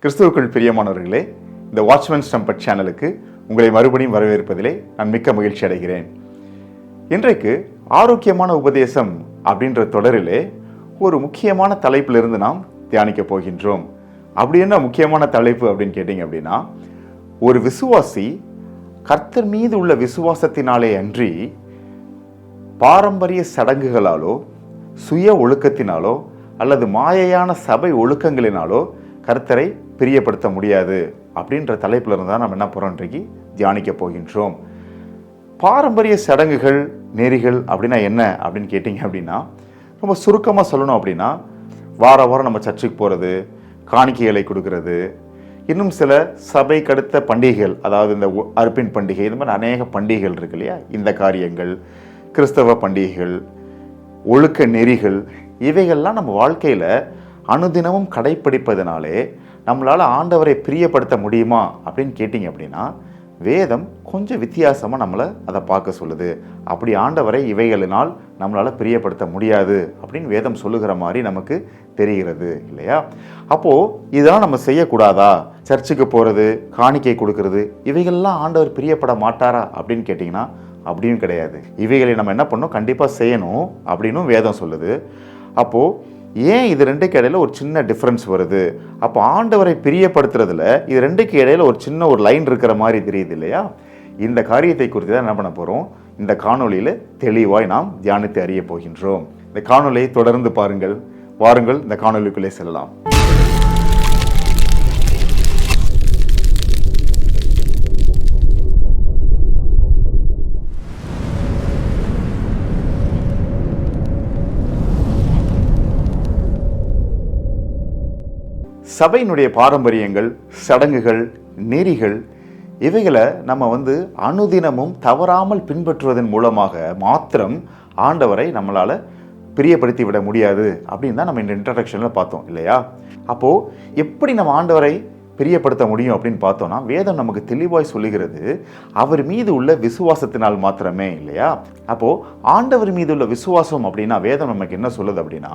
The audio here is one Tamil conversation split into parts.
கிறிஸ்துவுக்குள் பிரியமானவர்களே, இந்த வாட்ச்மேன் ஸ்டம்பட் சேனலுக்கு உங்களை மறுபடியும் வரவேற்பதிலே நான் மிக்க மகிழ்ச்சி அடைகிறேன். இன்றைக்கு ஆரோக்கியமான உபதேசம் அப்படின்ற தொடரிலே ஒரு முக்கியமான தலைப்பிலிருந்து நாம் தியானிக்க போகின்றோம். அப்படி என்ன முக்கியமான தலைப்பு அப்படின்னு கேட்டீங்க அப்படின்னா, ஒரு விசுவாசி கர்த்தர் மீது உள்ள விசுவாசத்தினாலே அன்றி பாரம்பரிய சடங்குகளாலோ சுய ஒழுக்கத்தினாலோ அல்லது மாயையான சபை ஒழுக்கங்களினாலோ கர்த்தரை பிரியப்படுத்த முடியாது அப்படின்ற தலைப்பில் இருந்தால் நம்ம என்ன போகிறோம் இன்றைக்கு தியானிக்க போகின்றோம். பாரம்பரிய சடங்குகள் நெறிகள் அப்படின்னா என்ன அப்படின்னு கேட்டிங்க அப்படின்னா, ரொம்ப சுருக்கமாக சொல்லணும் அப்படின்னா, வாரம் நம்ம சர்ச்சுக்கு போகிறது, காணிக்கைகளை கொடுக்கறது, இன்னும் சில சபை கடுத்த பண்டிகைகள், அதாவது இந்த அர்ப்பின் பண்டிகை, இது மாதிரி அநேக பண்டிகைகள் இருக்கு இல்லையா, இந்த காரியங்கள், கிறிஸ்தவ பண்டிகைகள், ஒழுக்க நெறிகள், இவைகள்லாம் நம்ம வாழ்க்கையில் அனுதினமும் கடைப்பிடிப்பதனாலே நம்மளால் ஆண்டவரை பிரியப்படுத்த முடியுமா அப்படின்னு கேட்டிங்க அப்படின்னா, வேதம் கொஞ்சம் வித்தியாசமாக நம்மளை அதை பார்க்க சொல்லுது. அப்படி ஆண்டவரை இவைகளினால் நம்மளால் பிரியப்படுத்த முடியாது அப்படின்னு வேதம் சொல்லுகிற மாதிரி நமக்கு தெரிகிறது இல்லையா. அப்போது இதெல்லாம் நம்ம செய்யக்கூடாதா? சர்ச்சுக்கு போகிறது, காணிக்கை கொடுக்கறது, இவைகள்லாம் ஆண்டவர் பிரியப்பட மாட்டாரா அப்படின்னு கேட்டிங்கன்னா அப்படியும் கிடையாது. இவைகளை நம்ம என்ன பண்ணணும், கண்டிப்பாக செய்யணும் அப்படின்னும் வேதம் சொல்லுது. அப்போது ஏன் இது ரெண்டுக்கு இடையில ஒரு சின்ன டிஃப்ரென்ஸ் வருது? அப்போ ஆண்டவரை பிரியப்படுத்துறதுல இது ரெண்டுக்கு இடையில ஒரு சின்ன ஒரு லைன் இருக்கிற மாதிரி தெரியுது இல்லையா. இந்த காரியத்தை குறித்து தான் என்ன பண்ண போகிறோம், இந்த காணொலியில் தெளிவாய் நாம் தியானித்து அறிய போகின்றோம். இந்த காணொலியை தொடர்ந்து பாருங்கள். வாருங்கள் இந்த காணொலிக்குள்ளே செல்லலாம். சபையினுடைய பாரம்பரியங்கள், சடங்குகள், நெறிகள், இவைகளை நம்ம அனுதினமும் தவறாமல் பின்பற்றுவதன் மூலமாக மாத்திரம் ஆண்டவரை நம்மளால் பிரியப்படுத்தி விட முடியாது அப்படின்னு தான் நம்ம இந்த இன்ட்ரடக்ஷனில் பார்த்தோம் இல்லையா. அப்போது எப்படி நம்ம ஆண்டவரை பிரியப்படுத்த முடியும் அப்படின்னு பார்த்தோம்னா, வேதம் நமக்கு தெளிவாய் சொல்லுகிறது, அவர் மீது உள்ள விசுவாசத்தினால் மாத்திரமே இல்லையா. அப்போது ஆண்டவர் மீது உள்ள விசுவாசம் அப்படின்னா வேதம் நமக்கு என்ன சொல்லுது அப்படின்னா,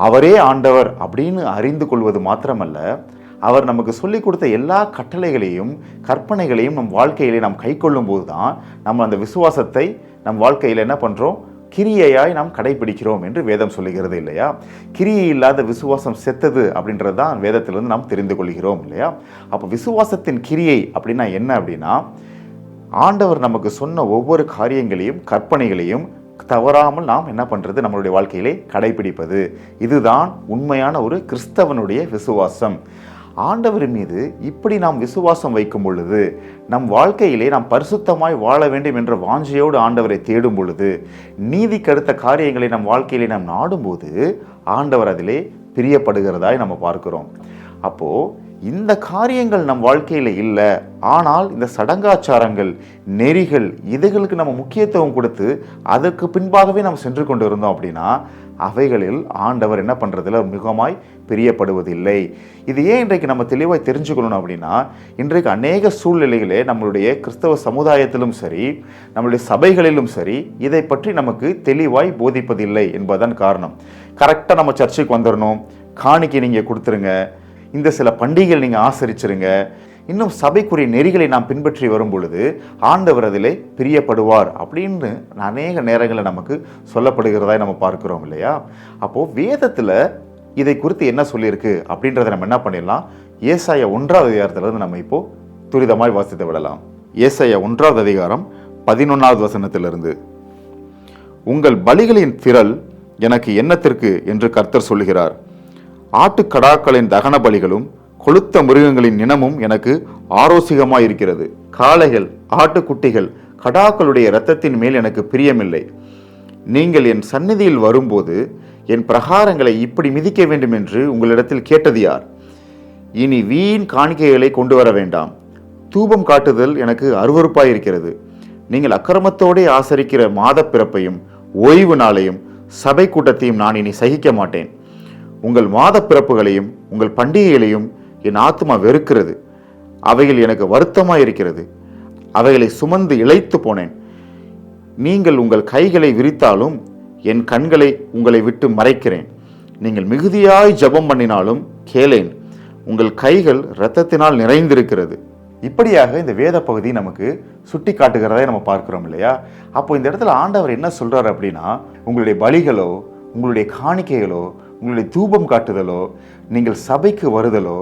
அவரே ஆண்டவர் அப்படின்னு அறிந்து கொள்வது மாத்திரமல்ல, அவர் நமக்கு சொல்லிக் கொடுத்த எல்லா கட்டளைகளையும் கற்பனைகளையும் நம் வாழ்க்கையிலே நாம் கை கொள்ளும் போது தான் நம்ம அந்த விசுவாசத்தை நம் வாழ்க்கையில் என்ன பண்ணுறோம், கிரியையாய் நாம் கடைபிடிக்கிறோம் என்று வேதம் சொல்லுகிறது இல்லையா. கிரியை இல்லாத விசுவாசம் செத்தது அப்படின்றது தான் வேதத்திலிருந்து நாம் தெரிந்து கொள்கிறோம் இல்லையா. அப்போ விசுவாசத்தின் கிரியை அப்படின்னா என்ன அப்படின்னா, ஆண்டவர் நமக்கு சொன்ன ஒவ்வொரு காரியங்களையும் கற்பனைகளையும் தவறாமல் நாம் என்ன பண்ணுறது, நம்மளுடைய வாழ்க்கையிலே கடைபிடிப்பது. இதுதான் உண்மையான ஒரு கிறிஸ்தவனுடைய விசுவாசம். ஆண்டவர் மீது இப்படி நாம் விசுவாசம் வைக்கும் பொழுது, நம் வாழ்க்கையிலே நாம் பரிசுத்தமாய் வாழ வேண்டும் என்ற வாஞ்சையோடு ஆண்டவரை தேடும் பொழுது, நீதிக்கு அடுத்த காரியங்களை நம் வாழ்க்கையிலே நாம் நாடும்போது ஆண்டவர் அதிலே பிரியப்படுகிறதாய் நம்ம பார்க்கிறோம். அப்போது இந்த காரியங்கள் நம் வாழ்க்கையில் இல்லை, ஆனால் இந்த சடங்காச்சாரங்கள் நெறிகள் இதுகளுக்கு நம்ம முக்கியத்துவம் கொடுத்து அதற்கு பின்பாகவே நம்ம சென்று கொண்டு இருந்தோம் அப்படின்னா அவைகளில் ஆண்டவர் என்ன பண்ணுறதில்ல, மிகமாய் பிரியப்படுவதில்லை. இது ஏன் இன்றைக்கு நம்ம தெளிவாய் தெரிஞ்சுக்கணும் அப்படின்னா, இன்றைக்கு அநேக சூழ்நிலைகளே நம்மளுடைய கிறிஸ்தவ சமுதாயத்திலும் சரி, நம்மளுடைய சபைகளிலும் சரி, இதை பற்றி நமக்கு தெளிவாய் போதிப்பதில்லை என்பதுதான் காரணம். கரெக்டாக நம்ம சர்ச்சுக்கு வந்துடணும், காணிக்கை நீங்கள் கொடுத்துருங்க, இந்த சில பண்டிகைகள் நீங்கள் ஆசரிச்சிருங்க, இன்னும் சபைக்குரிய நெறிகளை நாம் பின்பற்றி வரும் பொழுது ஆண்டவர் அதிலே பிரியப்படுவார் அப்படின்னு அநேக நேரங்களில் நமக்கு சொல்லப்படுகிறதா நம்ம பார்க்கிறோம் இல்லையா. அப்போது வேதத்தில் இதை குறித்து என்ன சொல்லியிருக்கு அப்படின்றத நம்ம என்ன பண்ணிடலாம், ஏசாயா 1ஆம் அதிகாரத்திலிருந்து நம்ம இப்போ துரிதமாய் வாசித்து விடலாம். ஏசாயா 1ஆம் அதிகாரம் 11ஆவது வசனத்திலிருந்து, உங்கள் பலிகளின் திரள் எனக்கு என்னத்திற்கு என்று கர்த்தர் சொல்கிறார், ஆட்டுக்கடாக்களின் தகன பலிகளும் கொளுத்த மிருகங்களின் இனமும் எனக்கு ஆரோசிகமாயிருக்கிறது. காளைகள், ஆட்டுக்குட்டிகள், கடாக்களுடைய இரத்தத்தின் மேல் எனக்கு பிரியமில்லை. நீங்கள் என் சந்நிதியில் வரும்போது என் பிரகாரங்களை இப்படி மிதிக்க வேண்டும் என்று உங்களிடத்தில் கேட்டது யார்? இனி வீண் காணிக்கைகளை கொண்டு வர வேண்டாம். தூபம் காட்டுதல் எனக்கு அருவருப்பாயிருக்கிறது. நீங்கள் அக்கிரமத்தோடே ஆசரிக்கிற மாத பிறப்பையும் ஓய்வு நாளையும் சபை கூட்டத்தையும் நான் இனி சகிக்க மாட்டேன். உங்கள் மாத பிறப்புகளையும் உங்கள் பண்டிகைகளையும் என் ஆத்மா வெறுக்கிறது. அவைகள் எனக்கு வருத்தமாக இருக்கிறது. அவைகளை சுமந்து இளைத்து போனேன். நீங்கள் உங்கள் கைகளை விரித்தாலும் என் கண்களை உங்களை விட்டு மறைக்கிறேன். நீங்கள் மிகுதியாய் ஜெபம் பண்ணினாலும் கேளேன். உங்கள் கைகள் இரத்தத்தினால் நிறைந்திருக்கிறது. இப்படியாக இந்த வேத பகுதி நமக்கு சுட்டி காட்டுகிறதை நம்ம பார்க்கிறோம் இல்லையா? அப்போ இந்த இடத்துல ஆண்டவர் என்ன சொல்றாரு அப்படின்னா, உங்களுடைய பலிகளோ, உங்களுடைய காணிக்கைகளோ, உங்களுடைய தூபம் காட்டுதலோ, நீங்கள் சபைக்கு வருதலோ,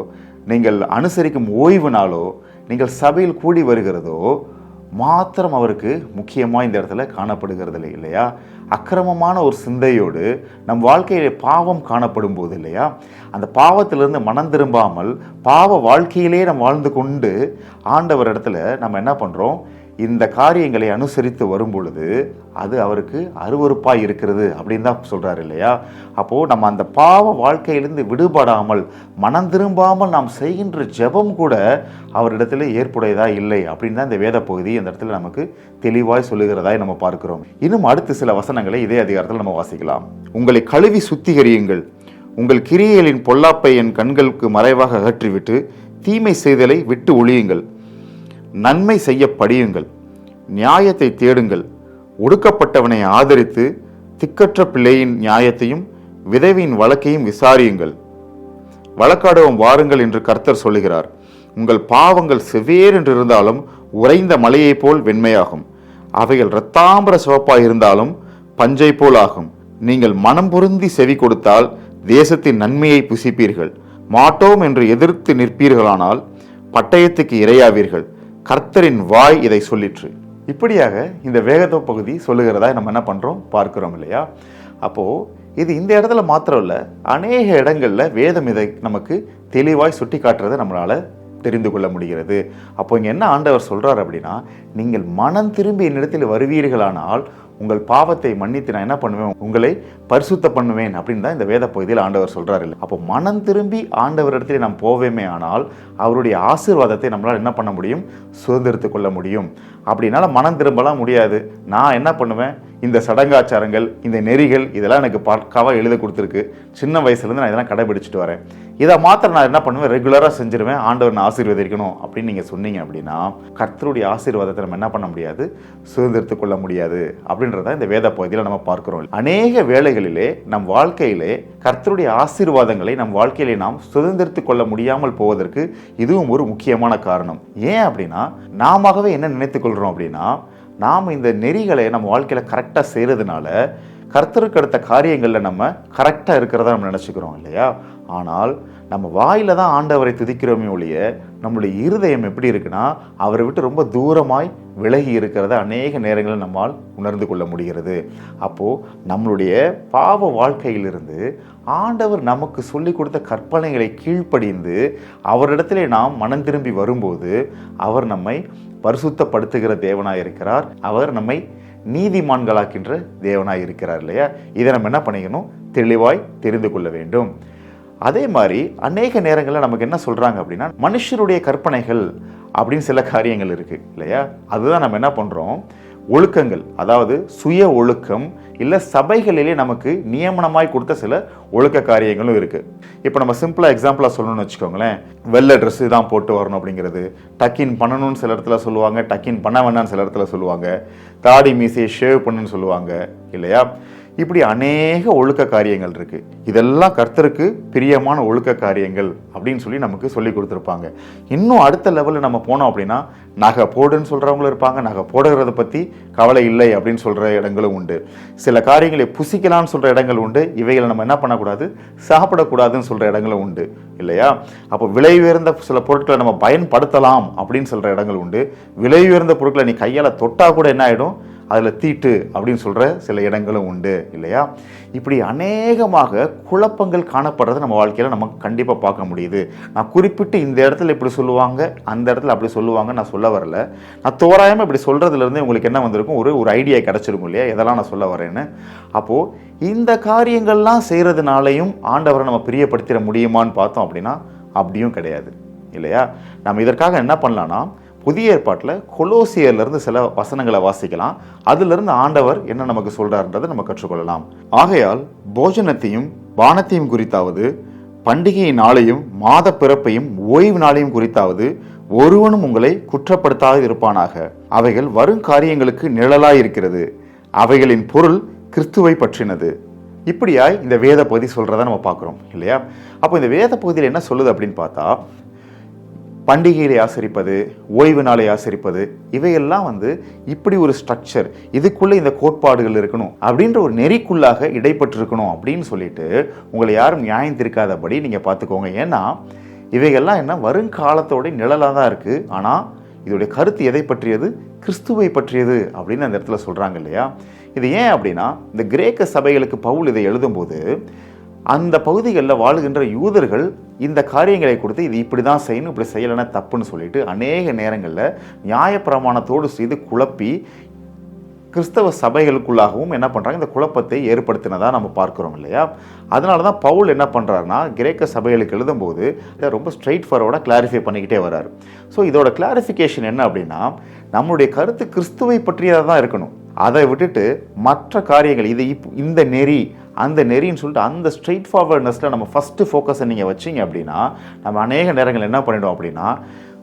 நீங்கள் அனுசரிக்கும் ஓய்வு நாளோ, நீங்கள் சபையில் கூடி வருகிறதோ மாத்திரம் அவருக்கு முக்கியமாக இந்த இடத்துல காணப்படுகிறது இல்லையா? அக்கிரமமான ஒரு சிந்தையோடு நம் வாழ்க்கையிலே பாவம் காணப்படும் போது இல்லையா, அந்த பாவத்திலிருந்து மனம் திரும்பாமல் பாவ வாழ்க்கையிலே நம்ம வாழ்ந்து கொண்டு ஆண்டவர் இடத்துல நம்ம என்ன பண்ணுறோம், இந்த காரியங்களை அனுசரித்து வரும் பொழுது அது அவருக்கு அருவருப்பாய் இருக்கிறது அப்படின்னு தான் சொல்கிறார் இல்லையா? அப்போது நம்ம அந்த பாவ வாழ்க்கையிலிருந்து விடுபடாமல் மனம் திரும்பாமல் நாம் செய்கின்ற ஜெபம் கூட அவரிடத்துல ஏற்புடையதா இல்லை அப்படின்னு தான் இந்த வேத பகுதி இந்த இடத்துல நமக்கு தெளிவாய் சொல்லுகிறதாய் நம்ம பார்க்கிறோம். இன்னும் அடுத்த சில வசனங்களை இதே அதிகாரத்தில் நம்ம வாசிக்கலாம். உங்களை கழுவி சுத்திகரியுங்கள், உங்கள் கிரியைகளின் பொல்லாப்பை என் கண்களுக்கு மறைவாக அகற்றிவிட்டு தீமை செய்தலை விட்டு ஒழியுங்கள். நன்மை செய்ய படியுங்கள், நியாயத்தை தேடுங்கள், ஒடுக்கப்பட்டவனை ஆதரித்து திக்கற்ற பிள்ளையின் நியாயத்தையும் விதவியின் வழக்கையும் விசாரியுங்கள். வழக்காடுவோம் வாருங்கள் என்று கர்த்தர் சொல்லுகிறார். உங்கள் பாவங்கள் செவ்வேர் என்று இருந்தாலும் உறைந்த மலையைப் போல் வெண்மையாகும். அவைகள் இரத்தாம்பர சிவப்பாய் இருந்தாலும் பஞ்சை போல் ஆகும். நீங்கள் மனம் பொருந்தி செவி கொடுத்தால் தேசத்தின் நன்மையை புசிப்பீர்கள். மாட்டோம் என்று எதிர்த்து நிற்பீர்களானால் பட்டயத்துக்கு இரையாவீர்கள். கர்த்தரின் வாய் இதை சொல்லிற்று. இப்படியாக இந்த வேத பகுதி சொல்லுகிறதா நம்ம என்ன பண்றோம் பார்க்கிறோம் இல்லையா? அப்போ இது இந்த இடத்துல மாத்திரம் இல்ல, அநேக இடங்கள்ல வேதம் இதை நமக்கு தெளிவாய் சுட்டி காட்டுறதை நம்மளால தெரிந்து கொள்ள முடிகிறது. அப்போ இங்க என்ன ஆண்டவர் சொல்றார் அப்படின்னா, நீங்கள் மனம் திரும்பி என்னிடத்தில் வருவீர்களானால் உங்கள் பாவத்தை மன்னித்து நான் என்ன பண்ணுவேன், உங்களை பரிசுத்த பண்ணுவேன் அப்படின்னு தான் இந்த வேத பகுதியில் ஆண்டவர் சொல்றாரு இல்லை. அப்போ மனம் திரும்பி ஆண்டவர் இடத்துல நாம் போவேமே ஆனால் அவருடைய ஆசீர்வாதத்தை நம்மளால் என்ன பண்ண முடியும், சுதந்திரத்து கொள்ள முடியும். அப்படின்னால மனம் திரும்பலாம் முடியாது. நான் என்ன பண்ணுவேன், இந்த சடங்காச்சாரங்கள், இந்த நெறிகள் இதெல்லாம் எனக்கு பக்காவாக எழுத கொடுத்துருக்கு. சின்ன வயசுலேருந்து நான் இதெல்லாம் கடைபிடிச்சிட்டு வரேன். இதை மாத்திரம் நான் என்ன பண்ணுவேன், ரெகுலராக செஞ்சிருவேன், ஆண்டவர் நான் ஆசீர்வதிக்கணும் அப்படின்னு நீங்கள் சொன்னீங்க அப்படின்னா கர்த்தருடைய ஆசீர்வாதத்தை நம்ம என்ன பண்ண முடியாது, சுதந்திரத்து கொள்ள முடியாது அப்படின்றத இந்த வேத பகுதியில் நம்ம பார்க்கிறோம். அநேக வேளைகளிலே நம் வாழ்க்கையிலே கர்த்தருடைய ஆசீர்வாதங்களை நம் வாழ்க்கையிலே நாம் சுதந்திரத்து கொள்ள முடியாமல் போவதற்கு இதுவும் ஒரு முக்கியமான காரணம். ஏன் அப்படின்னா, நாமவே என்ன நினைத்துக் கொள்கிறோம் அப்படின்னா, நாம் இந்த நெறிகளை நம்ம வாழ்க்கையில் கரெக்டாக செய்கிறதுனால கர்த்தருக்கு அடுத்த காரியங்களில் நம்ம கரெக்டாக இருக்கிறதா நம்ம நினச்சிக்கிறோம் இல்லையா? ஆனால் நம்ம வாயில தான் ஆண்டவரை துதிக்கிறோமே ஒழிய நம்மளுடைய இருதயம் எப்படி இருக்குன்னா அவரை விட்டு ரொம்ப தூரமாய் விலகி இருக்கிறத அநேக நேரங்களில் நம்மால் உணர்ந்து கொள்ள முடிகிறது. அப்போது நம்மளுடைய பாவ வாழ்க்கையிலிருந்து ஆண்டவர் நமக்கு சொல்லி கொடுத்த கற்பனைகளை கீழ்ப்படிந்து அவரிடத்திலே நாம் மனம் திரும்பி வரும்போது அவர் நம்மை பரிசுத்தப்படுத்துகிற தேவனாய் இருக்கிறார். அவர் நம்மை நீதிமான்களாக்கின்ற தேவனாய் இருக்கிறார் இல்லையா? இதை நம்ம என்ன பண்ணிக்கணும், தெளிவாய் தெரிந்து கொள்ள வேண்டும். அதே மாதிரி அநேக நேரங்களில் நமக்கு என்ன சொல்கிறாங்க அப்படின்னா, மனுஷருடைய கற்பனைகள் அப்படின்னு சில காரியங்கள் இருக்குது இல்லையா? அதுதான் நம்ம என்ன பண்ணுறோம், ஒழுக்கங்கள், அதாவது சுய ஒழுக்கம் இல்லை சபைகளிலே நமக்கு நியமனமாய் கொடுத்த சில ஒழுக்க காரியங்களும் இருக்குது. இப்போ நம்ம சிம்பிளாக எக்ஸாம்பிளாக சொல்லணும்னு வச்சுக்கோங்களேன், வெள்ளை ட்ரெஸ்ஸு தான் போட்டு வரணும் அப்படிங்கிறது, டக்கின் பண்ணணும்னு சில இடத்துல சொல்லுவாங்க, டக்கின் பண்ண வேண்டாம்னு சில இடத்துல சொல்லுவாங்க, தாடி மீசையை ஷேவ் பண்ணுன்னு சொல்லுவாங்க இல்லையா? இப்படி அநேக ஒழுக்க காரியங்கள் இருக்கு. இதெல்லாம் கர்த்தருக்கு பிரியமான ஒழுக்க காரியங்கள் அப்படின்னு சொல்லி நமக்கு சொல்லி கொடுத்துருப்பாங்க. இன்னும் அடுத்த லெவலில் நம்ம போனோம் அப்படின்னா நகை போடுன்னு சொல்றவங்களும் இருப்பாங்க, நகை போடுறத பத்தி கவலை இல்லை அப்படின்னு சொல்ற இடங்களும் உண்டு. சில காரியங்களை புசிக்கலாம்னு சொல்ற இடங்கள் உண்டு. இவைகளை நம்ம என்ன பண்ணக்கூடாது, சாப்பிடக்கூடாதுன்னு சொல்ற இடங்களும் உண்டு இல்லையா? அப்போ விலை உயர்ந்த சில பொருட்களை நம்ம பயன்படுத்தலாம் அப்படின்னு சொல்ற இடங்கள் உண்டு. விலை உயர்ந்த பொருட்களை நீ கையால் தொட்டா கூட என்ன ஆயிடும், அதில் தீட்டு அப்படின்னு சொல்கிற சில இடங்களும் உண்டு இல்லையா? இப்படி அநேகமாக குழப்பங்கள் காணப்படுறதை நம்ம வாழ்க்கையில் நம்ம கண்டிப்பாக பார்க்க முடியுது. நான் குறிப்பிட்டு இந்த இடத்துல இப்படி சொல்லுவாங்க, அந்த இடத்துல அப்படி சொல்லுவாங்க நான் சொல்ல வரல. நான் தோராயமாக இப்படி சொல்கிறதுலேருந்து உங்களுக்கு என்ன வந்திருக்கும், ஒரு ஐடியா கிடச்சிருக்கும் இல்லையா எதெல்லாம் நான் சொல்ல வரேன்னு. அப்போது இந்த காரியங்கள்லாம் செய்கிறதுனாலையும் ஆண்டவரை நம்ம பிரியப்படுத்திட முடியுமான்னு பார்த்தோம் அப்படின்னா அப்படியும் கிடையாது இல்லையா? நம்ம இதற்காக என்ன பண்ணலான்னா, புதிய ஏற்பாட்டில் கொலோசியர்லேருந்து சில வசனங்களை வாசிக்கலாம். அதிலிருந்து ஆண்டவர் என்ன நமக்கு சொல்கிறார்ன்றதை நம்ம கற்றுக்கொள்ளலாம். ஆகையால் போஜனத்தையும் பானத்தையும் குறித்தாவது, பண்டிகை நாளையும் மாத பிறப்பையும் ஓய்வு நாளையும் குறித்தாவது ஒருவனும் உங்களை குற்றப்படுத்தாது இருப்பானாக. அவைகள் வரும் காரியங்களுக்கு நிழலாயிருக்கிறது. அவைகளின் பொருள் கிறிஸ்துவை பற்றினது. இப்படியாய் இந்த வேத பகுதி சொல்கிறத நம்ம பார்க்குறோம் இல்லையா? அப்போ இந்த வேத பகுதியில் என்ன சொல்லுது அப்படின்னு பார்த்தா, பண்டிகைகளை ஆசரிப்பது, ஓய்வு நாளை ஆசரிப்பது, இவையெல்லாம் இப்படி ஒரு ஸ்ட்ரக்சர், இதுக்குள்ளே இந்த கோட்பாடுகள் இருக்கணும் அப்படின்ற ஒரு நெறிக்குள்ளாக இடைப்பட்டிருக்கணும் அப்படின்னு சொல்லிட்டு உங்களை யாரும் நியாயம் திருக்காதபடி நீங்கள் பார்த்துக்கோங்க. ஏன்னா இவைகள்லாம் என்ன வருங்காலத்தோட நிழலாக தான் இருக்குது. ஆனால் இதோடைய கருத்து எதை பற்றியது? கிறிஸ்துவை பற்றியது அப்படின்னு அந்த இடத்துல சொல்கிறாங்க இல்லையா? இது ஏன் அப்படின்னா, இந்த கிரேக்க சபைகளுக்கு பவுல் இதை எழுதும்போது அந்த பகுதிகளில் வாழுகின்ற யூதர்கள் இந்த காரியங்களை கொடுத்து இது இப்படி தான் செய்யணும், இப்படி செய்யலைன்னா தப்புன்னு சொல்லிட்டு அநேக நேரங்களில் நியாயப்பிரமாணத்தோடு செய்து குழப்பி கிறிஸ்தவ சபைகளுக்குள்ளாகவும் என்ன பண்ணுறாங்க, இந்த குழப்பத்தை ஏற்படுத்தினதாக நம்ம பார்க்குறோம் இல்லையா? அதனால தான் பவுல் என்ன பண்ணுறாருன்னா, கிரேக்க சபைகளுக்கு எழுதும்போது இதை ரொம்ப ஸ்ட்ரைட் ஃபார்வர்டாக கிளாரிஃபை பண்ணிக்கிட்டே வர்றாரு. ஸோ இதோட கிளாரிஃபிகேஷன் என்ன அப்படின்னா, நம்மளுடைய கருத்து கிறிஸ்துவை பற்றியதாக தான் இருக்கணும். அதை விட்டுட்டு மற்ற காரியங்கள் இது இந்த நெறி அந்த நெறின்னு சொல்லிட்டு அந்த ஸ்ட்ரெயிட் ஃபார்வர்ட்னஸில் நம்ம ஃபஸ்ட்டு ஃபோக்கஸை நீங்கள் வச்சிங்க அப்படின்னா, நம்ம அநேக நேரங்கள் என்ன பண்ணிவிடும் அப்படின்னா,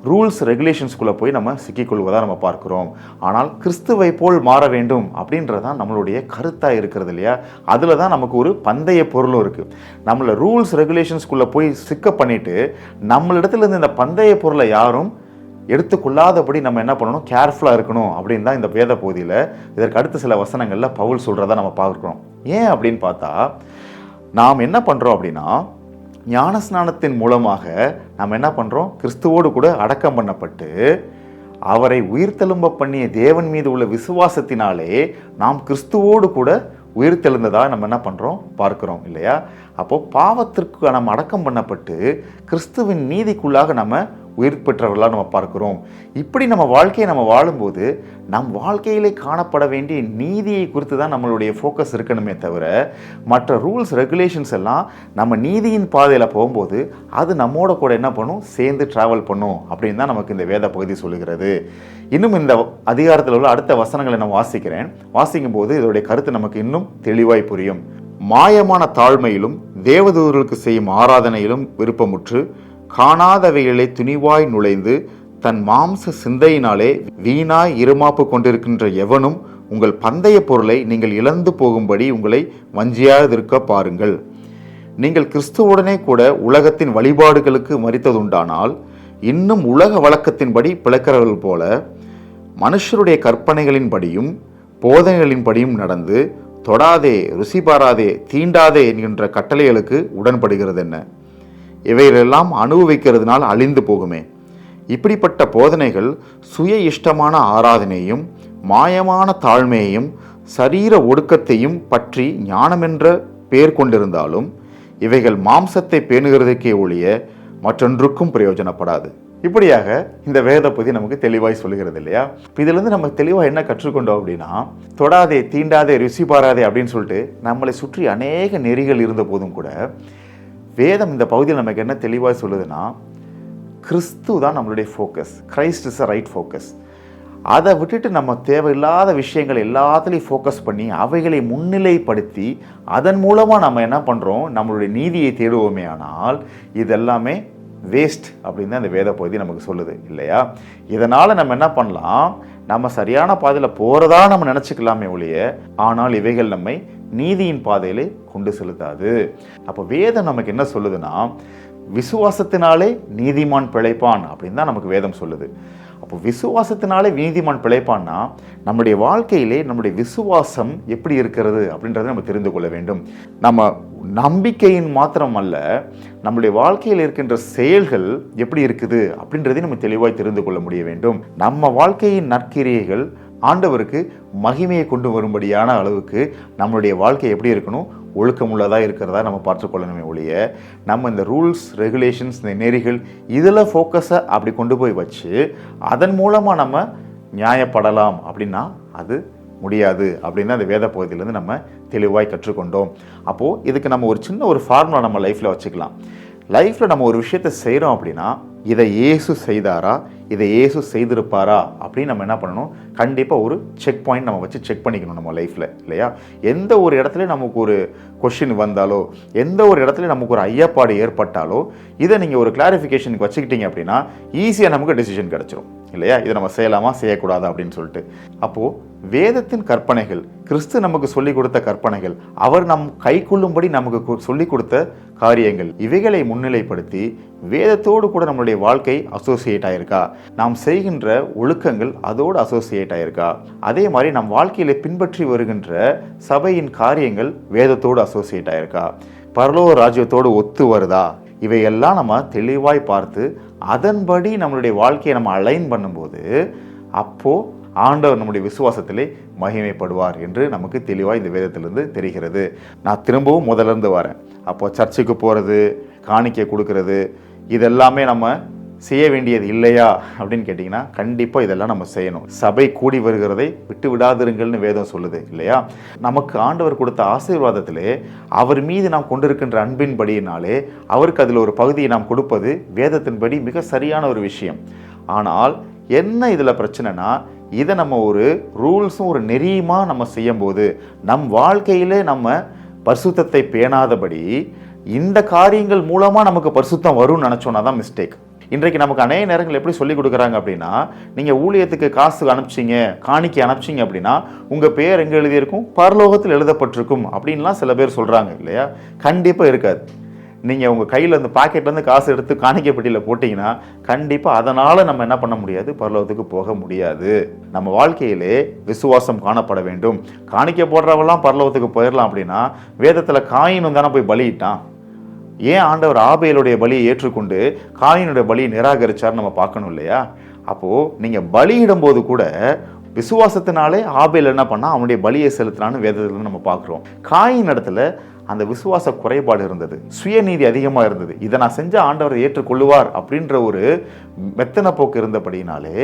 ரூல்ஸ் ரெகுலேஷன்ஸ்குள்ளே போய் நம்ம சிக்கிக்கொள்வதாக நம்ம பார்க்குறோம். ஆனால் கிறிஸ்துவை போல் மாற வேண்டும் அப்படின்றதான் நம்மளுடைய கருத்தாக இருக்கிறது இல்லையா? அதில் தான் நமக்கு ஒரு பந்தய பொருளும் இருக்குது. நம்மளை ரூல்ஸ் ரெகுலேஷன்ஸ்குள்ளே போய் சிக்க பண்ணிவிட்டு நம்மளிடத்துலேருந்து இந்த பந்தய பொருளை யாரும் எடுத்துக்கொள்ளாதபடி நம்ம என்ன பண்ணணும், கேர்ஃபுல்லாக இருக்கணும் அப்படின்னு தான் இந்த வேத பகுதியில் இதற்கு அடுத்த சில வசனங்களில் பவுல் சொல்கிறத நம்ம பார்க்குறோம். ஏன் அப்படின்னு பார்த்தா, நாம் என்ன பண்ணுறோம் அப்படின்னா, ஞானஸ்நானத்தின் மூலமாக நாம் என்ன பண்ணுறோம், கிறிஸ்துவோடு கூட அடக்கம் பண்ணப்பட்டு அவரை உயிர்த்தெழும்ப பண்ணிய தேவன் மீது உள்ள விசுவாசத்தினாலே நாம் கிறிஸ்துவோடு கூட உயிர்த்தெழுந்ததாக நம்ம என்ன பண்ணுறோம் பார்க்குறோம் இல்லையா? அப்போது பாவத்திற்கு நம்ம அடக்கம் பண்ணப்பட்டு கிறிஸ்துவின் நீதிக்குள்ளாக நம்ம உயிர் பெற்றவர்களாக நம்ம பார்க்கிறோம். இப்படி நம்ம வாழ்க்கையை நம்ம வாழும்போது நம் வாழ்க்கையிலே காணப்பட வேண்டிய நீதியை குறித்து தான் நம்மளுடைய ஃபோக்கஸ் இருக்கணுமே தவிர, மற்ற ரூல்ஸ் ரெகுலேஷன்ஸ் எல்லாம் நம்ம நீதியின் பாதையில் போகும்போது அது நம்மோட கூட என்ன பண்ணும், சேர்ந்து ட்ராவல் பண்ணும் அப்படின்னு தான் நமக்கு இந்த வேத பகுதி சொல்லுகிறது. இன்னும் இந்த அதிகாரத்தில் உள்ள அடுத்த வசனங்களை நான் வாசிக்கும் போது இதோடைய கருத்து நமக்கு இன்னும் தெளிவாய் புரியும். மாயமான தாழ்மையிலும் தேவதூதர்களுக்கு செய்யும் ஆராதனையிலும் விருப்பமுற்று காணாதவைகளை துணிவாய் நுழைந்து தன் மாம்ச சிந்தையினாலே வீணாய் இருமாப்பு கொண்டிருக்கின்ற எவனும் உங்கள் பந்தய பொருளை நீங்கள் இழந்து போகும்படி உங்களை வஞ்சியாதிருக்க பாருங்கள். நீங்கள் கிறிஸ்துவுடனே கூட உலகத்தின் வழிபாடுகளுக்கு மரித்ததுண்டானால் இன்னும் உலக வழக்கத்தின்படி பிழைக்கிறவர்கள் போல மனுஷருடைய கற்பனைகளின்படியும் போதனைகளின்படியும் நடந்து தொடாதே, ருசி பாராதே, தீண்டாதே என்கின்ற கட்டளைகளுக்கு உடன்படுகிறது என்ன? இவைகளெல்லாம் அனுபவிக்கிறதுனால் அழிந்து போகுமே. இப்படிப்பட்ட போதனைகள் சுய இஷ்டமான ஆராதனையும் மாயமான தாழ்மையையும் சரீர ஒடுக்கத்தையும் பற்றி ஞானமென்ற பேர் கொண்டிருந்தாலும் இவைகள் மாம்சத்தை பேணுகிறதுக்கே ஒழிய மற்றொன்றுக்கும் பிரயோஜனப்படாது. இப்படியாக இந்த வேத பகுதி நமக்கு தெளிவாய் சொல்லுகிறது இல்லையா? இதிலிருந்து நம்ம தெளிவாக என்ன கற்றுக்கொண்டோம் அப்படின்னா, தொடாதே, தீண்டாதே, ருசி பாராதே அப்படின்னு சொல்லிட்டு நம்மளை சுற்றி அநேக நெறிகள் இருந்த போதும் கூட வேதம் இந்த பகுதியில் நமக்கு என்ன தெளிவாக சொல்லுதுன்னா, கிறிஸ்து தான் நம்மளுடைய focus. Christ is a right focus. அதை விட்டுட்டு நம்ம தேவையில்லாத விஷயங்கள் எல்லாத்துலேயும் ஃபோக்கஸ் பண்ணி அவைகளை முன்னிலைப்படுத்தி அதன் மூலமாக நம்ம என்ன பண்ணுறோம், நம்மளுடைய நீதியை தேடுவோமே. ஆனால் இதெல்லாமே வேஸ்ட் அப்படின்னு தான் இந்த வேத பகுதி நமக்கு சொல்லுது இல்லையா? இதனால் நம்ம என்ன பண்ணலாம், நம்ம சரியான பாதையில் போகிறதா நம்ம நினச்சிக்கலாமே ஒழிய, ஆனால் இவைகள் நம்மை நீதியின் பாதையிலே கொண்டு செலுத்தாது. அப்போ வேதம் நமக்கு என்ன சொல்லுதுன்னா, விசுவாசத்தினாலே நீதிமான் பிழைப்பான் அப்படின்னு தான் நமக்கு வேதம் சொல்லுது. அப்போ விசுவாசத்தினாலே நீதிமான் பிழைப்பான்னா நம்முடைய வாழ்க்கையிலே நம்முடைய விசுவாசம் எப்படி இருக்கிறது அப்படின்றத நம்ம தெரிந்து கொள்ள வேண்டும். நம்ம நம்பிக்கையின் மாத்திரம் அல்ல, நம்முடைய வாழ்க்கையில் இருக்கின்ற செயல்கள் எப்படி இருக்குது அப்படின்றதையும் நம்ம தெளிவாய் தெரிந்து கொள்ள முடிய வேண்டும். நம்ம வாழ்க்கையின் நற்கிரியைகள் ஆண்டவருக்கு மகிமையை கொண்டு வரும்படியான அளவுக்கு நம்மளுடைய வாழ்க்கை எப்படி இருக்கணும், ஒழுக்கமுள்ளதாக இருக்கிறதா நம்ம பார்த்துக்கொள்ளணுமே ஒழிய, நம்ம இந்த ரூல்ஸ் ரெகுலேஷன்ஸ் இந்த நெறிகள் இதில் ஃபோக்கஸை அப்படி கொண்டு போய் வச்சு அதன் மூலமாக நம்ம நியாயப்படலாம் அப்படின்னா அது முடியாது அப்படின்னு அந்த வேத பகுதியிலேருந்து நம்ம தெளிவாய் கற்றுக்கொண்டோம். அப்போது இதுக்கு நம்ம ஒரு சின்ன ஒரு ஃபார்முலா நம்ம லைஃப்பில் வச்சுக்கலாம். லைஃப்பில் நம்ம ஒரு விஷயத்தை செய்கிறோம் அப்படின்னா, இதை இயேசு செய்தாரா, இதை இயேசு செய்திருப்பாரா அப்படின்னு நம்ம என்ன பண்ணணும், கண்டிப்பாக ஒரு செக் பாயிண்ட் நம்ம வச்சு செக் பண்ணிக்கணும் நம்ம லைஃப்பில் இல்லையா? எந்த ஒரு இடத்துல நமக்கு ஒரு கொஷின் வந்தாலோ, எந்த ஒரு இடத்துல நமக்கு ஒரு ஐயப்பாடு ஏற்பட்டாலோ, இதை நீங்கள் ஒரு கிளாரிஃபிகேஷனுக்கு வச்சுக்கிட்டீங்க அப்படின்னா ஈஸியாக நமக்கு டெசிஷன் கிடச்சிரும். இல்லையா? இதை நம்ம செய்யலாமா செய்யக்கூடாதா அப்படின்னு சொல்லிட்டு. அப்போது வேதத்தின் கற்பனைகள், கிறிஸ்து நமக்கு சொல்லிக் கொடுத்த கற்பனைகள், அவர் நம் கை கொள்ளும்படி நமக்கு சொல்லிக் கொடுத்த காரியங்கள், இவைகளை முன்னிலைப்படுத்தி வேதத்தோடு கூட நம்மளுடைய வாழ்க்கை அசோசியேட் ஆயிருக்கா? நாம் செய்கின்ற ஒழுக்கங்கள் அதோடு அசோசியேட் ஆயிருக்கா? அதே மாதிரி நம் வாழ்க்கையில பின்பற்றி வருகின்ற சபையின் காரியங்கள் வேதத்தோடு அசோசியேட் ஆயிருக்கா? பரலோக ராஜ்யத்தோடு ஒத்து வருதா? இவையெல்லாம் நம்ம தெளிவாய் பார்த்து அதன்படி நம்மளுடைய வாழ்க்கையை நம்ம அலைன் பண்ணும்போது அப்போ ஆண்டவர் நம்முடைய விசுவாசத்திலே மகிமைப்படுவார் என்று நமக்கு தெளிவாக இந்த வேதத்திலிருந்து தெரிகிறது. நான் திரும்பவும் முதல்ல இருந்து வரேன். அப்போ சர்ச்சுக்கு போகிறது, காணிக்கை கொடுக்கறது, இதெல்லாமே நம்ம செய்ய வேண்டியது இல்லையா அப்படின்னு கேட்டிங்கன்னா கண்டிப்பாக இதெல்லாம் நம்ம செய்யணும். சபை கூடி வருகிறதை விட்டு விடாதிருங்கள்னு வேதம் சொல்லுது இல்லையா? நமக்கு ஆண்டவர் கொடுத்த ஆசீர்வாதத்திலே அவர் மீது நாம் கொண்டிருக்கின்ற அன்பின்படியினாலே அவருக்கு அதில் ஒரு பகுதியை நாம் கொடுப்பது வேதத்தின்படி மிக சரியான ஒரு விஷயம். ஆனால் என்ன இதில் பிரச்சனைனா, இதை நம்ம ஒரு ரூல்ஸும் ஒரு நெறியுமா நம்ம செய்யும்போது நம் வாழ்க்கையிலே நம்ம பரிசுத்தத்தை பேணாதபடி இந்த காரியங்கள் மூலமாக நமக்கு பரிசுத்தம் வரும்னு நினச்சோன்னா தான் மிஸ்டேக். இன்றைக்கு நமக்கு அநேக நேரங்கள் எப்படி சொல்லிக் கொடுக்குறாங்க அப்படின்னா, நீங்கள் ஊழியத்துக்கு காசு அனுப்பிச்சிங்க, காணிக்கை அனுப்பிச்சிங்க அப்படின்னா உங்கள் பேர் எங்கே எழுதியிருக்கும்? பரலோகத்தில் எழுதப்பட்டிருக்கும் அப்படின்லாம் சில பேர் சொல்கிறாங்க இல்லையா? கண்டிப்பாக இருக்காது. நீங்கள் உங்கள் கையில் இந்த பாக்கெட்லேருந்து காசு எடுத்து காணிக்கை பெட்டியில் போட்டிங்கன்னா கண்டிப்பாக அதனால் நம்ம என்ன பண்ண முடியாது? பரலோகத்துக்கு போக முடியாது. நம்ம வாழ்க்கையிலே விசுவாசம் காணப்பட வேண்டும். காணிக்கை போடுறவெல்லாம் பரலோகத்துக்கு போயிடலாம் அப்படின்னா வேதத்தில் காயினும் தானே போய் பலியிட்டான். ஏன் ஆண்டவர் ஆபேலுடைய பலியை ஏற்றுக்கொண்டு காயினுடைய பலியை நிராகரிச்சார் நம்ம பார்க்கணும் இல்லையா? அப்போது நீங்கள் பலியிடும் போது கூட விசுவாசத்தினாலே ஆபேல் என்ன பண்ணால் அவனுடைய பலியை செலுத்தினான்னு வேதத்தில் நம்ம பார்க்குறோம். காயின் இடத்துல அந்த விசுவாச குறைபாடு இருந்தது, சுயநீதி அதிகமாக இருந்தது. இதை நான் செஞ்ச ஆண்டவர் ஏற்றுக்கொள்ளுவார் அப்படின்ற ஒரு மெத்தன போக்கு இருந்தபடினாலே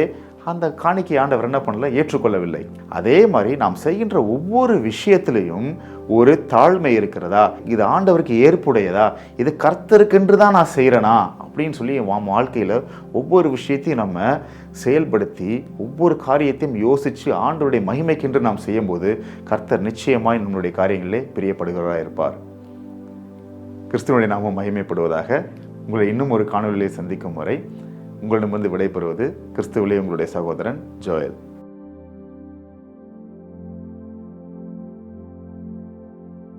அந்த காணிக்கை ஆண்டவர் என்ன பண்ணல? ஏற்றுக்கொள்ளவில்லை. அதே மாதிரி நாம் செய்கின்ற ஒவ்வொரு விஷயத்திலையும் ஒரு தாழ்மை இருக்கிறதா? இது ஆண்டவருக்கு ஏற்புடையதா? இது கர்த்தருக்கென்று தான் நான் செய்கிறேனா அப்படின்னு சொல்லி வாழ்க்கையில் ஒவ்வொரு விஷயத்தையும் நம்ம செயல்படுத்தி ஒவ்வொரு காரியத்தையும் யோசித்து ஆண்டவருடைய மகிமைக்கென்று நாம் செய்யும்போது கர்த்தர் நிச்சயமாய் நம்மளுடைய காரியங்களிலே பிரியப்படுகிறவராக இருப்பார். கிறிஸ்துவனுடைய நாமம் மகிமைப்படுவதாக. உங்களை இன்னும் ஒரு காணொலியை சந்திக்கும் வரை உங்களிடமிருந்து விடைபெறுவது கிறிஸ்துவிலே உங்களுடைய சகோதரன் ஜோயல்.